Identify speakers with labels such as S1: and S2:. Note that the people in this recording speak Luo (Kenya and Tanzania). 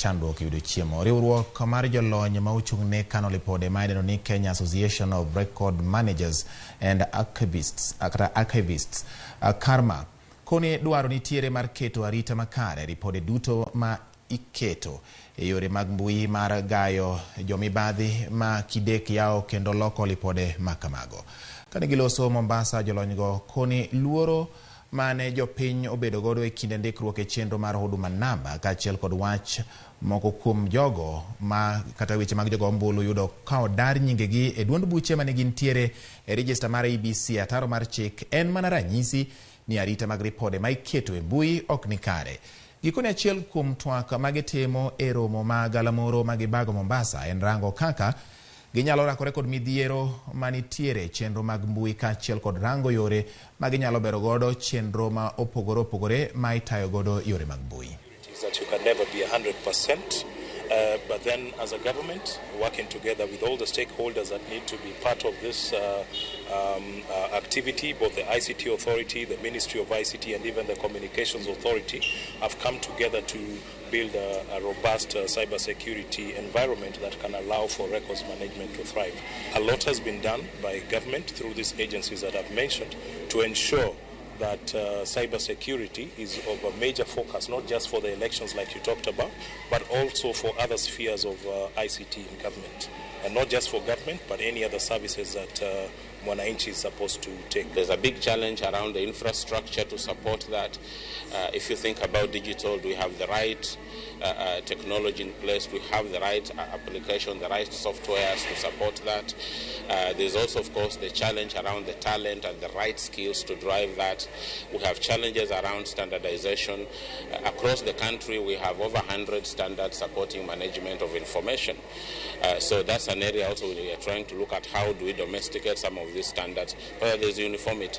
S1: chandruok yudo chiemo. Riwruok mar jolony ma ochung'ne kano lipode ma idendo ni Kenya Association of Record Managers and Archivists Karma koni dwaro nitiere mar keto arita makare ripode duto ma iketo e yore mag mbui mar gayo jomibadhi ma kidek yao kendo loko lipode makamago. Kane giloso Mombasa, jolonygo koni luoro mane jopiny obedo godo e kinde ndikruok e chenro mar huduma namba kaachiel kod wach moko kuom jogo ma kata weche mag jogo ombulu yudo ka odar nyingegi e duond buche mane gintiere e register mar ABC. Ataro mar chik en mana ranyisi ni arita mag ripode ma iketo e mbui ok ni kare. Gikone achiel kuom twak magitimo e romo ma galamoro magibago Mombasa en rango kaka ginyalo rakore kod midhiero manitiere chenro mag mbui kaachiel kod rango yore maginyalo bero godo chenro ma opogore ma itayo godo yore mag mbui.
S2: That you can never be 100%, but then as a government, working together with all the stakeholders that need to be part of this activity, both the ICT authority, the Ministry of ICT, and even the Communications Authority, have come together to build a robust cybersecurity environment that can allow for records management to thrive. A lot has been done by government through these agencies that I've mentioned to ensure that cybersecurity is of a major focus, not just for the elections like you talked about, but also for other spheres of ICT in government. And not just for government, but any other services that Mwananchi is supposed to take.
S3: There's a big challenge around the infrastructure to support that. If you think about digital, do we have the right technology in place? Do we have the right application, the right softwares to support that? There's also, of course, the challenge around the talent and the right skills to drive that. We have challenges around standardization. Across the country, we have over 100 standards supporting management of information. So that's an area also we are trying to look at how do we domesticate some of these standards, whether there's uniformity.